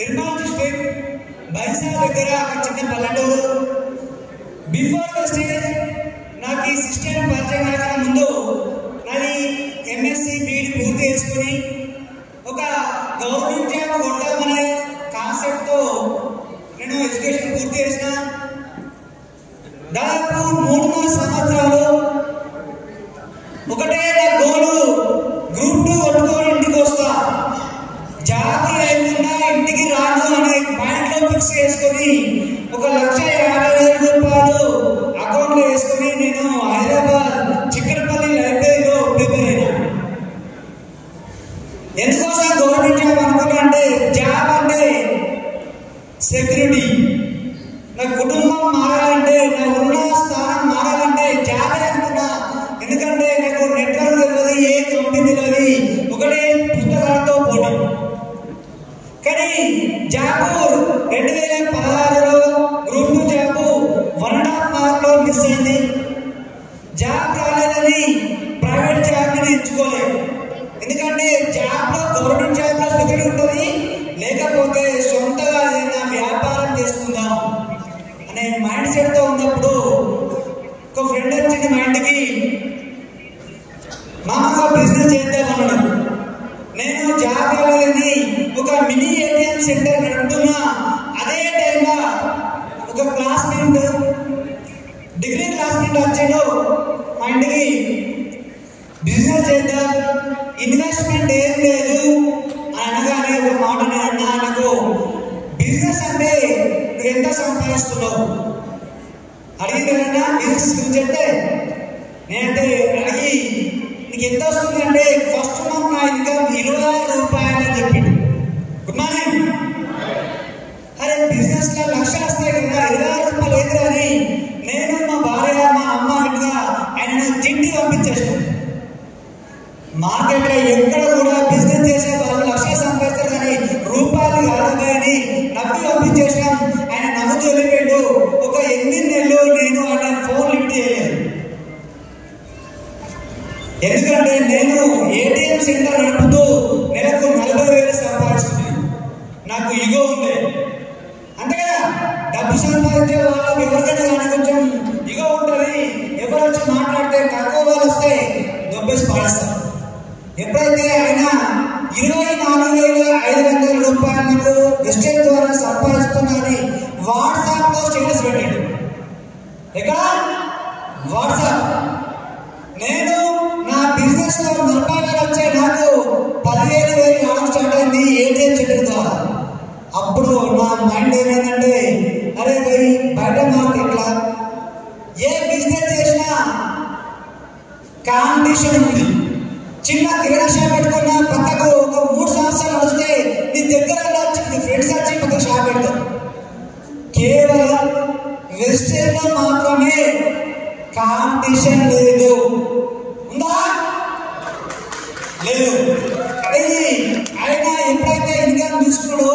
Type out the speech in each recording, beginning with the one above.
Nirmal district Bhainsa దగ్గర ఒక చిన్న పల్లెటూరు. బిఫోర్ ద స్టేజ్ నాకు ఈ సిస్టమ్ పరిచయం కాక ముందు నాది ఎంఎస్సి బీఈడి పూర్తి చేసుకుని ఒక గవర్నమెంట్ జాబ్ కొడదామనే కాన్సెప్ట్తో నేను ఎడ్యుకేషన్ పూర్తి చేసిన. దాదాపు 3 సంవత్సరాలు ఒకటే నా గోలు, గ్రూప్ 2 కొట్టుకొని ఇంటికి వస్తా, జాబ్ లేకుండా ఇంటికి రాను అనే మైండ్ లో ఫిక్స్ చేసుకొని 1,50,000 రూపాయలు అకౌంట్ లో వేసుకొని నేను హైదరాబాద్ చిక్కడపల్లి లైబ్రరీలో ప్రిపేర్ అయినా. ఎందుకోసం గవర్నమెంట్ జాబ్ అనుకున్నా అంటే, జాబ్ అంటే సెక్యూరిటీ. నా కుటుంబం మారాలంటే, నా ఉన్న స్థానం మారాలంటే జాబ్ అనుకున్నా. ఎందుకంటే నాకు నెట్వర్క్ తెలియదు, ఏ కంపెనీ తెలియదు, ఒకటే పుస్తకాలతో పోటీ. కానీ జాబ్ 2016లో గ్రూప్ 2 జాబ్ 1.5 మార్క్లో మిస్ అయింది. జాబ్ రాలేదని ప్రైవేట్ జాబ్ని ఎంచుకోలేదు. ఎందుకంటే జాబ్లో గవర్నమెంట్ జాబ్లో సెక్యూరిటీ ఉంటుంది, లేకపోతే సొంతగా ఏదైనా వ్యాపారం చేసుకుందాం అనే మైండ్ సెట్తో ఉన్నప్పుడు ఒక ఫ్రెండ్ వచ్చింది మా ఇంటికి, మామూలుగా బిజినెస్ చేద్దామన్నాడు. నేను జాబ్ రాలేదని ఒక మినీ ఏటీఎం సెంటర్ నడుపుతున్నా. అదే టైంలో ఒక క్లాస్మేట్, డిగ్రీ క్లాస్మేట్ వచ్చాడు మా ఇంటికి. బిజినెస్ చేద్దాం, ఇన్వెస్ట్మెంట్ ఏం లేదు అని అనగానే ఒక మాట నేను అన్నా, నాకు బిజినెస్ అంటే నువ్వు ఎంత సంపాదిస్తున్నావు అడిగింది. బిజినెస్ గురించి అంటే నేనంటే అడిగి నీకు ఎంత వస్తుంది అంటే, ఫస్ట్ మంత్ నా ఇన్కమ్ 20,000 రూపాయలు అని చెప్పిండు. Good morning. అరే బిజినెస్ లో లక్షలు వస్తాయి కదా, 20,000 రూపాయలు లేదు అని నేను, మా భార్య, మా అమ్మ ఇంటిగా ఆయన తిండి పంపించేసాను. మార్కెట్లో ఎక్కడ కూడా బిజినెస్ చేసే వాళ్ళు లక్షలు సంపాదిస్తారు కానీ రూపాయలు కాదు కానీ నవ్వి పంపించేసాం. ఆయన నవ్వుతూ వెళ్ళిపోయాడు. ఒక 8 నెలలు నేను ఆయన ఫోన్ లిఫ్ట్ చేయలేదు. ఎందుకంటే నేను ఏటీఎం సెంటర్ నడుపుతూ నెలకు 40,000 సంపాదిస్తున్నాను. నాకు ఇగో ఉంది అంతే కదా. డబ్బు సంపాదించే వాళ్ళకి ఎవరికైనా కానీ కొంచెం ఇగో ఉంటుంది. ఎవరు వచ్చి మాట్లాడితే తక్కువ వాళ్ళు వస్తే దొబ్బేసి పాడేస్తారు. ఎప్పుడైతే ఆయన 24,500 రూపాయలకు వెస్టేజ్ ద్వారా సంపాదిస్తున్నారని వాట్సాప్ లో స్టేటస్ పెట్టాడు. ఎక్కడ? వాట్సాప్. నేను నా బిజినెస్ లో 40,000 వచ్చే నాకు 15,000 రావడం స్టార్ట్ అయింది ఏటీఎం సెంటర్ ద్వారా. అప్పుడు నా మైండ్ ఏమైందంటే, అరే బయట మార్కెట్లో ఏ బిజినెస్ చేసినా కాంపిటీషన్ ఉంది. చిన్న కిరాణా షాప్ పెట్టుకున్నా పక్కకు ఒక 3 సంవత్సరాలు వస్తే నీ దగ్గర నీ ఫ్రెండ్స్ వచ్చి పక్క షాప్ పెట్టారు. కేవలం వెస్టేజ్ లో మాత్రమే కాంపిటీషన్ లేదు. ఉందా? లేదు. ఆయన ఎప్పుడైతే ఇన్కమ్ తీసుకున్నాడో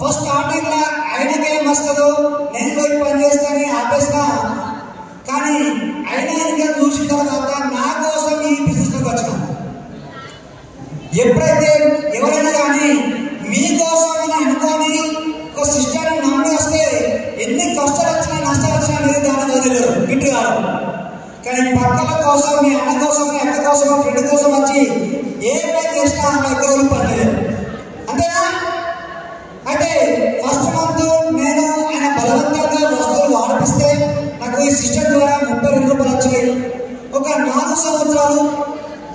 ఫస్ట్ స్టార్టింగ్ లా ఆయనకేం వస్తుందో నేను పోయి పని చేస్తానని ఆపేస్తా. కానీ ఆయన ఇన్కమ్ చూసిన తర్వాత నా కోసం ఈ బిజినెస్ లోకి వచ్చిన. ఎప్పుడైతే ఎవరైనా కానీ మీకోసం అని అనుకోని ఒక సిస్టర్ని నమ్మి వస్తే ఎన్ని కష్టాలు వచ్చినా నష్టాలు వచ్చినా మీరు దాన్ని వదిలేరు, గిట్టు కాదు. కానీ పక్కల కోసం, మీ అన్న కోసం, మీ అక్క కోసం, ఫ్రెండ్ కోసం వచ్చి ఏ పని చేసినా ఎక్కడ పనిలేదు. అంతేనా? అంటే ఫస్ట్ మంత్ నేను ఆయన బలవంతంగా వస్తువులు వాడిపిస్తే నాకు ఈ సిస్టమ్ ద్వారా 32 రూపాయలు వచ్చాయి. ఒక 4 సంవత్సరాలు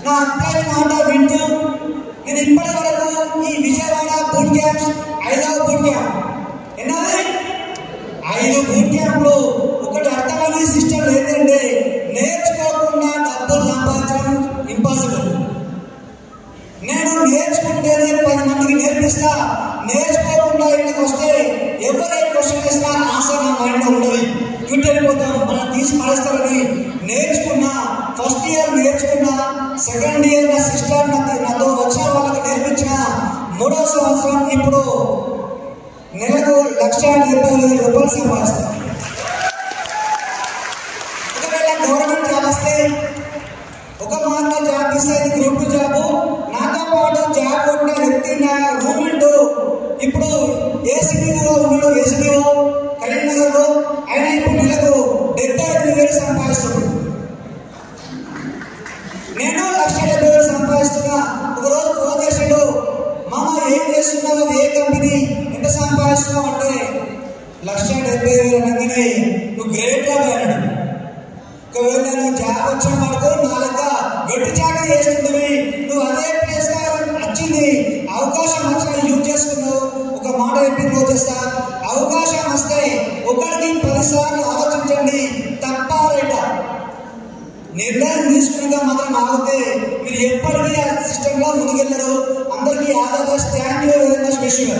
నా అబ్బాయి మాట వింటూ నేను ఇప్పటి వరకు ఈ విజయవాడ బూట్ క్యాంప్స్ 5వ బూట్ క్యాంప్, ఎన్నది 5 బూట్ క్యాంప్లో ఒకటి అర్థమైన సిస్టమ్ ఏంటంటే, నేర్చుకోకుండా డబ్బులు సంపాదించడం ఇంపాసిబుల్. నేను నేర్చుకుంటేనే 10 మందికి నేర్పిస్తా. నేర్చుకోకుండా ఇంటికి వస్తే ఎవరే క్వశ్చన్ వేసినా ఆన్సర్ నా మైండ్లో ఉండదు. క్విట్ వెళ్ళిపోతాం, మనం తీసి పడేస్తారని నేర్చుకున్నా. ఫస్ట్ ఇయర్ నేర్చుకున్నా, సెకండ్ ఇయర్ నా సిస్టర్ నాతో వచ్చిన వాళ్ళకి నేర్పించిన, 3వ సంవత్సరం ఇప్పుడు నెలకు 1,70,000 రూపాయలు సంపాదిస్తాను. ఒకవేళ గవర్నమెంట్ జాబ్ వస్తే ఒక మార్క్ జాబ్ మిస్ అయింది, గ్రూప్ 2 జాబ్. నాతో పాటు జాబ్ కొట్టిన వ్యక్తి నా రూమ్మేట్ ఇప్పుడు ఏ చేస్తున్నావు, ఏ కంపెనీ, ఎంత సంపాదిస్తున్నావు అంటే 1,70,000 అనగానే నువ్వు గ్రేట్ గా అన్నాడు. ఒకవేళ నువ్వు జాబ్ వచ్చిన వాడుకో నా లెక్క గట్టి చాకరీ చేస్తుంటివి, నువ్వు అదే ప్లేస్ గా వచ్చింది, అవకాశం వచ్చిన యూజ్ చేసుకున్నావు. ఒక మాట చెప్పి క్లోజ్ చేస్తా, అవకాశం వస్తే ఒకటికి 10 సార్లు ఆలోచించండి, తప్ప రైట. నిర్ణయం తీసుకున్నాక మాత్రం ఆగితే మీరు ఎప్పటికీ ఆ సిస్టంలో ముందుకెళ్ళరు. అందరికీ ఆధార్ స్టాండ్ స్పెషల్.